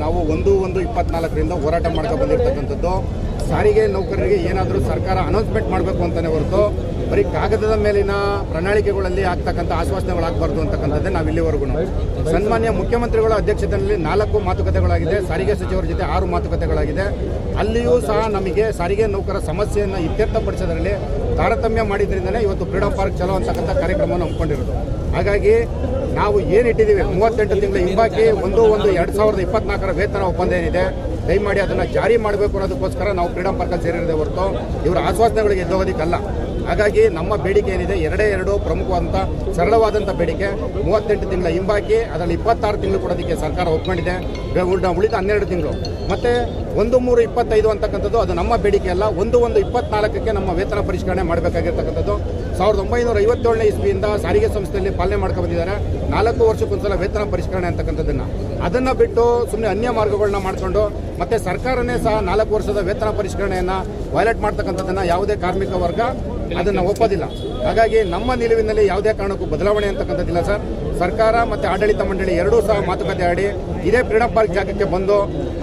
ನಾವು 1/1/24ರಿಂದ ಹೋರಾಟ ಮಾಡ್ಕೊಂಡು ಬಂದಿರತಕ್ಕಂಥದ್ದು. ಸಾರಿಗೆ ನೌಕರರಿಗೆ ಏನಾದರೂ ಸರ್ಕಾರ ಅನೌನ್ಸ್ಮೆಂಟ್ ಮಾಡಬೇಕು ಅಂತಲೇ ಹೊರತು ಬರೀ ಕಾಗದದ ಮೇಲಿನ ಪ್ರಣಾಳಿಕೆಗಳಲ್ಲಿ ಆಗ್ತಕ್ಕಂಥ ಆಶ್ವಾಸನೆಗಳಾಗಬಾರ್ದು ಅಂತಕ್ಕಂಥದ್ದೇ ನಾವು ಇಲ್ಲಿವರೆಗೂ. ಸನ್ಮಾನ್ಯ ಮುಖ್ಯಮಂತ್ರಿಗಳ ಅಧ್ಯಕ್ಷತೆಯಲ್ಲಿ 4 ಮಾತುಕತೆಗಳಾಗಿದೆ, ಸಾರಿಗೆ ಸಚಿವರ ಜೊತೆ 6 ಮಾತುಕತೆಗಳಾಗಿದೆ. ಅಲ್ಲಿಯೂ ಸಹ ನಮಗೆ ಸಾರಿಗೆ ನೌಕರ ಸಮಸ್ಯೆಯನ್ನು ಇತ್ಯರ್ಥಪಡಿಸೋದ್ರಲ್ಲಿ ತಾರತಮ್ಯ ಮಾಡಿದ್ರಿಂದಲೇ ಇವತ್ತು ಫ್ರೀಡಂ ಪಾರ್ಕ್ ಚಲೋ ಅಂತಕ್ಕಂಥ ಕಾರ್ಯಕ್ರಮವನ್ನು ಹಮ್ಮಿಕೊಂಡಿರೋದು. ಹಾಗಾಗಿ ನಾವು ಏನಿಟ್ಟಿದ್ದೀವಿ 38 ತಿಂಗಳ ಹಿಂಬಾಕಿ 1/1/2024 ವೇತನ ಒಪ್ಪಂದ ಏನಿದೆ, ದಯಮಾಡಿ ಅದನ್ನು ಜಾರಿ ಮಾಡಬೇಕು ಅನ್ನೋದಕ್ಕೋಸ್ಕರ ನಾವು ಫ್ರೀಡಂ ಪಾರ್ಕಲ್ಲಿ ಸೇರಿರೋದೇ ಹೊರತು ಇವರ ಆಶ್ವಾಸನೆಗಳಿಗೆ ಎದ್ದೋಗೋದಕ್ಕಲ್ಲ. ಹಾಗಾಗಿ ನಮ್ಮ ಬೇಡಿಕೆ ಏನಿದೆ ಎರಡು ಪ್ರಮುಖವಾದಂಥ ಸರಳವಾದಂಥ ಬೇಡಿಕೆ. 38 ತಿಂಗಳ ಹಿಂಬಾಕಿ, ಅದರಲ್ಲಿ 26 ತಿಂಗಳು ಕೊಡೋದಕ್ಕೆ ಸರ್ಕಾರ ಒಪ್ಕೊಂಡಿದೆ. ಉಳಿದ 12 ತಿಂಗಳು ಮತ್ತು 1/3/25 ಅಂತಕ್ಕಂಥದ್ದು ಅದು ನಮ್ಮ ಬೇಡಿಕೆ ಅಲ್ಲ. 1/1/24ಕ್ಕೆ ನಮ್ಮ ವೇತನ ಪರಿಷ್ಕರಣೆ ಮಾಡಬೇಕಾಗಿರ್ತಕ್ಕಂಥದ್ದು. 1957ನೇ ಇಸ್ವಿಯಿಂದ ಸಾರಿಗೆ ಸಂಸ್ಥೆಯಲ್ಲಿ ಪಾಲನೆ ಮಾಡ್ಕೊಂಡು ಬಂದಿದ್ದಾರೆ. 4 ವರ್ಷಕ್ಕೊಂದ್ಸಲ ವೇತನ ಪರಿಷ್ಕರಣೆ ಅದನ್ನು ಬಿಟ್ಟು ಸುಮ್ಮನೆ ಅನ್ಯ ಮಾರ್ಗಗಳನ್ನ ಮಾಡಿಕೊಂಡು ಮತ್ತು ಸರ್ಕಾರನೇ ಸಹ 4 ವರ್ಷದ ವೇತನ ಪರಿಷ್ಕರಣೆಯನ್ನು ವೈಲೇಟ್ ಮಾಡ್ತಕ್ಕಂಥದ್ದನ್ನು ಯಾವುದೇ ಕಾರ್ಮಿಕ ವರ್ಗ ಅದನ್ನು ಒಪ್ಪೋದಿಲ್ಲ. ಹಾಗಾಗಿ ನಮ್ಮ ನಿಲುವಿನಲ್ಲಿ ಯಾವುದೇ ಕಾರಣಕ್ಕೂ ಬದಲಾವಣೆ ಅಂತಕ್ಕಂಥದ್ದಿಲ್ಲ ಸರ್. ಸರ್ಕಾರ ಮತ್ತು ಆಡಳಿತ ಮಂಡಳಿ ಎರಡೂ ಸಹ ಮಾತುಕತೆ ಆಡಿ ಇದೇ ಫ್ರೀಡಂ ಪಾರ್ಕ್ ಜಾಗಕ್ಕೆ ಬಂದು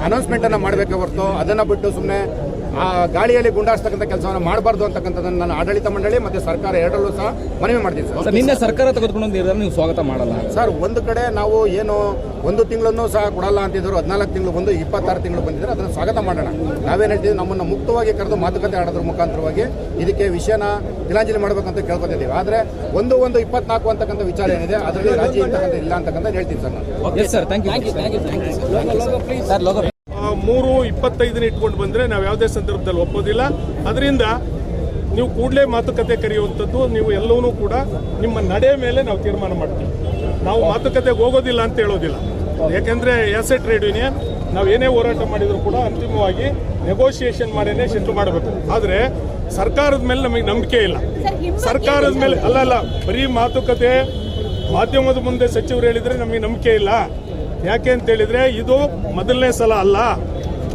ಅನೌನ್ಸ್ಮೆಂಟನ್ನು ಮಾಡಬೇಕೇ ಹೊರತು ಅದನ್ನು ಬಿಟ್ಟು ಸುಮ್ಮನೆ ಆ ಗಾಳಿಯಲ್ಲಿ ಗುಂಡಾರಿಸ್ತಕ್ಕಂಥ ಕೆಲಸವನ್ನು ಮಾಡಬಾರ್ದು ಅಂತಕ್ಕಂಥದ್ದನ್ನು ನಾನು ಆಡಳಿತ ಮಂಡಳಿ ಮತ್ತು ಸರ್ಕಾರ ಎರಡರಲ್ಲೂ ಸಹ ಮನವಿ ಮಾಡ್ತೀನಿ ಸರ್. ನಿನ್ನೆ ಸರ್ಕಾರ ತೆಗೆದುಕೊಂಡು ನಿರ್ಧಾರ ನೀವು ಸ್ವಾಗತ ಮಾಡಲ್ಲ ಸರ್? ಒಂದು ಕಡೆ ನಾವು ಏನು 1 ತಿಂಗಳನ್ನು ಸಹ ಕೊಡಲ್ಲ ಅಂತಿದ್ರು, 14 ತಿಂಗಳು ಬಂದು 26 ತಿಂಗಳು ಬಂದಿದ್ದಾರೆ, ಅದನ್ನು ಸ್ವಾಗತ ಮಾಡೋಣ. ನಾವೇನು ಹೇಳ್ತೀವಿ, ನಮ್ಮನ್ನು ಮುಕ್ತವಾಗಿ ಕರೆದು ಮಾತುಕತೆ ಆಡೋದ್ರ ಮುಖಾಂತರವಾಗಿ ಇದಕ್ಕೆ ವಿಷಯನ ತಿಲಾಂಜಲಿ ಮಾಡಬೇಕಂತ ಕೇಳ್ಕೊತಿದ್ದೀವಿ. ಆದರೆ 1/1/24 ಅಂತಕ್ಕಂಥ ವಿಚಾರ ಏನಿದೆ ಅದರಲ್ಲಿ ರಾಜಿ ಅಂತಕ್ಕಂಥ ಇಲ್ಲ ಅಂತಕ್ಕಂಥ ಹೇಳ್ತೀನಿ ಸರ್ ನಾನು. Sir thank you. 3/25 ಇಟ್ಕೊಂಡು ಬಂದರೆ ನಾವು ಯಾವುದೇ ಸಂದರ್ಭದಲ್ಲಿ ಒಪ್ಪೋದಿಲ್ಲ. ಅದರಿಂದ ನೀವು ಕೂಡಲೇ ಮಾತುಕತೆ ಕರೆಯುವಂಥದ್ದು, ನೀವು ಎಲ್ಲವೂ ಕೂಡ ನಿಮ್ಮ ನಡೆ ಮೇಲೆ ನಾವು ತೀರ್ಮಾನ ಮಾಡ್ತೀವಿ. ನಾವು ಮಾತುಕತೆಗೆ ಹೋಗೋದಿಲ್ಲ ಅಂತ ಹೇಳೋದಿಲ್ಲ. ಯಾಕೆಂದರೆ ಎಸ್ ಎ ಟ್ರೇಡ್ ಯೂನಿಯನ್ ನಾವು ಏನೇ ಹೋರಾಟ ಮಾಡಿದರೂ ಕೂಡ ಅಂತಿಮವಾಗಿ ನೆಗೋಷಿಯೇಷನ್ ಮಾಡೇನೆ ಸೆಟ್ಲ್ ಮಾಡಬೇಕು. ಆದರೆ ಸರ್ಕಾರದ ಮೇಲೆ ನಮಗೆ ನಂಬಿಕೆ ಇಲ್ಲ. ಸರ್ಕಾರದ ಮೇಲೆ ಅಲ್ಲ, ಬರೀ ಮಾತುಕತೆ ಮಾಧ್ಯಮದ ಮುಂದೆ ಸಚಿವರು ಹೇಳಿದರೆ ನಮಗೆ ನಂಬಿಕೆ ಇಲ್ಲ. ಯಾಕೆ ಅಂತ ಹೇಳಿದ್ರೆ ಇದು ಮೊದಲನೇ ಸಲ ಅಲ್ಲ.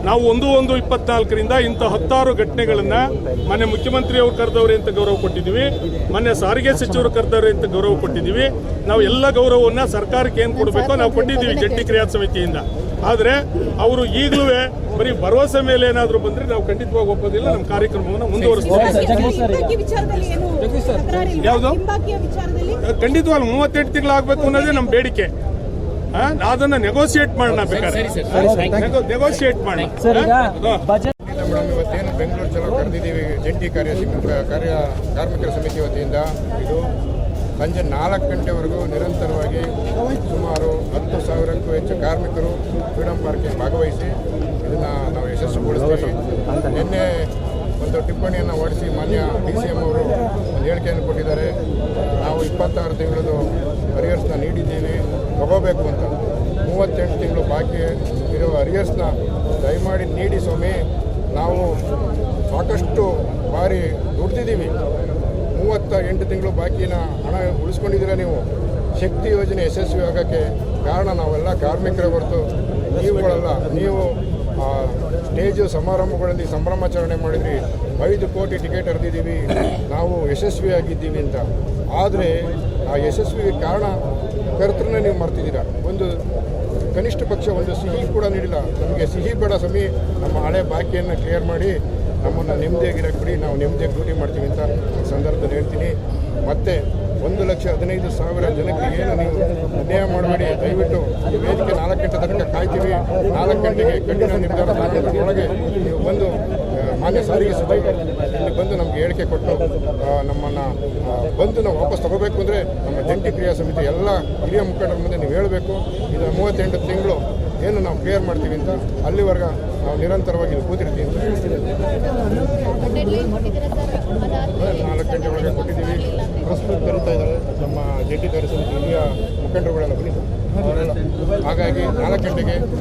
ನಾವು 1/1/24ರಿಂದ ಇಂಥ 10 ಘಟನೆಗಳನ್ನು ಮೊನ್ನೆ ಮುಖ್ಯಮಂತ್ರಿಯವರು ಕರೆದವ್ರೆ ಅಂತ ಗೌರವ ಕೊಟ್ಟಿದ್ದೀವಿ, ಮೊನ್ನೆ ಸಾರಿಗೆ ಸಚಿವರು ಕರೆದವ್ರೆ ಅಂತ ಗೌರವ ಕೊಟ್ಟಿದ್ದೀವಿ. ನಾವು ಎಲ್ಲ ಗೌರವವನ್ನು ಸರ್ಕಾರಕ್ಕೆ ಏನು ಕೊಡಬೇಕೋ ನಾವು ಕೊಟ್ಟಿದ್ದೀವಿ ಜಂಟಿ ಕ್ರಿಯಾ ಸಮಿತಿಯಿಂದ. ಆದರೆ ಅವರು ಈಗಲೂ ಬರೀ ಭರವಸೆ ಮೇಲೆ ಏನಾದರೂ ಬಂದರೆ ನಾವು ಖಂಡಿತವಾಗಿ ಒಪ್ಪೋದಿಲ್ಲ. ನಮ್ಮ ಕಾರ್ಯಕ್ರಮವನ್ನು ಮುಂದುವರಿಸ್ತೀವಿ. ಯಾವುದು ಖಂಡಿತವಾಗಿ 38 ತಿಂಗಳಾಗಬೇಕು ಅನ್ನೋದೇ ನಮ್ಮ ಬೇಡಿಕೆ. ಅದನ್ನ ನೆಗೋಸಿಯೇಟ್ ಮಾಡೋಣ, ಬೇಕಾದ್ರೆ ನೆಗೋಸಿಯೇಟ್ ಮಾಡೋಣ. ಮೇಡಮ್, ಇವತ್ತೇನು ಬೆಂಗಳೂರು ಚಲೋ ಕರೆದಿದ್ದೀವಿ ಜಂಟಿ ಕಾರ್ಮಿಕರ ಸಮಿತಿ ವತಿಯಿಂದ. ಇದು ಸಂಜೆ 4 ಗಂಟೆವರೆಗೂ ನಿರಂತರವಾಗಿ ಸುಮಾರು 10,000ಕ್ಕೂ ಹೆಚ್ಚು ಕಾರ್ಮಿಕರು ಫ್ರೀಡಂ ಪಾರ್ಕ್ಗೆ ಭಾಗವಹಿಸಿ ಇದನ್ನು ನಾವು ಯಶಸ್ವಿಗೊಳಿಸ್ತೀವಿ. ನಿನ್ನೆ ಒಂದು ಟಿಪ್ಪಣಿಯನ್ನು ಹೊರಡಿಸಿ ಮಾನ್ಯ DCM ಅವರು ಒಂದು ಹೇಳಿಕೆಯನ್ನು ಕೊಟ್ಟಿದ್ದಾರೆ. ನಾವು 26 ತಿಂಗಳದು ಅರಿಯರ್ಸ್ನ ನೀಡಿದ್ದೀವಿ, ತಗೋಬೇಕು ಅಂತ. 38 ತಿಂಗಳು ಬಾಕಿ ಇರುವ ಅರಿಯರ್ಸ್ನ ದಯಮಾಡಿ ನೀಡಿ ಸ್ವಾಮಿ. ನಾವು ಸಾಕಷ್ಟು ಬಾರಿ ದುಡ್ದಿದ್ದೀವಿ. 38 ತಿಂಗಳು ಬಾಕಿನ ಹಣ ಉಳಿಸ್ಕೊಂಡಿದ್ದೀರ ನೀವು. ಶಕ್ತಿ ಯೋಜನೆ ಯಶಸ್ವಿ ಆಗೋಕ್ಕೆ ಕಾರಣ ನಾವೆಲ್ಲ ಕಾರ್ಮಿಕರ ಹೊರತು ನೀವುಗಳಲ್ಲ. ನೀವು ಸ್ಟೇಜು ಸಮಾರಂಭಗಳಲ್ಲಿ ಸಂಭ್ರಮಾಚರಣೆ ಮಾಡಿದ್ರಿ, 5 ಕೋಟಿ ಟಿಕೆಟ್ ಹರಿದಿದ್ದೀವಿ, ನಾವು ಯಶಸ್ವಿಯಾಗಿದ್ದೀವಿ ಅಂತ. ಆದರೆ ಆ ಯಶಸ್ವಿಗೆ ಕಾರಣ ಕರ್ತರನ್ನ ನೀವು ಮರ್ತಿದ್ದೀರಾ. ಒಂದು ಕನಿಷ್ಠ ಪಕ್ಷ ಒಂದು ಸಿಹಿ ಕೂಡ ನೀಡಿಲ್ಲ. ನಮಗೆ ಸಿಹಿ ಬೇಡ ಸ್ವಾಮಿ, ನಮ್ಮ ಹಳೆ ಬಾಕಿಯನ್ನು ಕ್ಲಿಯರ್ ಮಾಡಿ ನಮ್ಮನ್ನು ನೆಮ್ಮದಿಯಾಗಿರಕ್ಕೆ ಬಿಡಿ, ನಾವು ನೆಮ್ಮದಿಯಾಗಿ ಡ್ಯೂಟಿ ಮಾಡ್ತೀವಿ ಅಂತ ಈ ಸಂದರ್ಭದಲ್ಲಿ ಹೇಳ್ತೀನಿ. ಮತ್ತು 1,15,000 ಜನಕ್ಕೆ ಏನು ನೀವು ಅನ್ಯಾಯ ಮಾಡಬೇಡಿ. ದಯವಿಟ್ಟು ಈ ವೇದಿಕೆ 4 ಗಂಟೆ ತನಕ ಕಾಯ್ತೀವಿ. 4 ಗಂಟೆಗೆ ಕಠಿಣ ನಿರ್ಧಾರ ಒಳಗೆ ನೀವು ಬಂದು ಮಾನ್ಯ ಸಾರಿಗೆ ಸಚಿವರು ಇಲ್ಲಿ ಬಂದು ನಮಗೆ ಹೇಳಿಕೆ ಕೊಟ್ಟು ನಮ್ಮನ್ನು ಬಂದು ನಾವು ವಾಪಸ್ ತಗೋಬೇಕು ಅಂದರೆ ನಮ್ಮ ಜಂಟಿ ಕ್ರಿಯಾ ಸಮಿತಿ ಎಲ್ಲ ಹಿರಿಯ ಮುಖಂಡರ ಮುಂದೆ ನೀವು ಹೇಳಬೇಕು. ಇದು 38 ತಿಂಗಳು ಏನು ನಾವು ಕ್ಲಿಯರ್ ಮಾಡ್ತೀವಿ ಅಂತ. ಅಲ್ಲಿವರೆಗೆ ನಾವು ನಿರಂತರವಾಗಿ ಇಲ್ಲಿ ಕೂತಿರ್ತೀವಿ ಅಂತ ಹೇಳ್ತೀವಿ. 4 ಗಂಟೆ ಒಳಗೆ ಕೊಟ್ಟಿದ್ದೀವಿ. ಪ್ರಸ್ತುತ ಕರೀತಾ ಇದ್ದಾರೆ ನಮ್ಮ ಜಂಟಿ ಕಾರ್ಯ ಸಮಿತಿ ಹಿರಿಯ ಮುಖಂಡರುಗಳೆಲ್ಲ ಬಂದಿದ್ದಾರೆ. ಹಾಗಾಗಿ 4 ಗಂಟೆಗೆ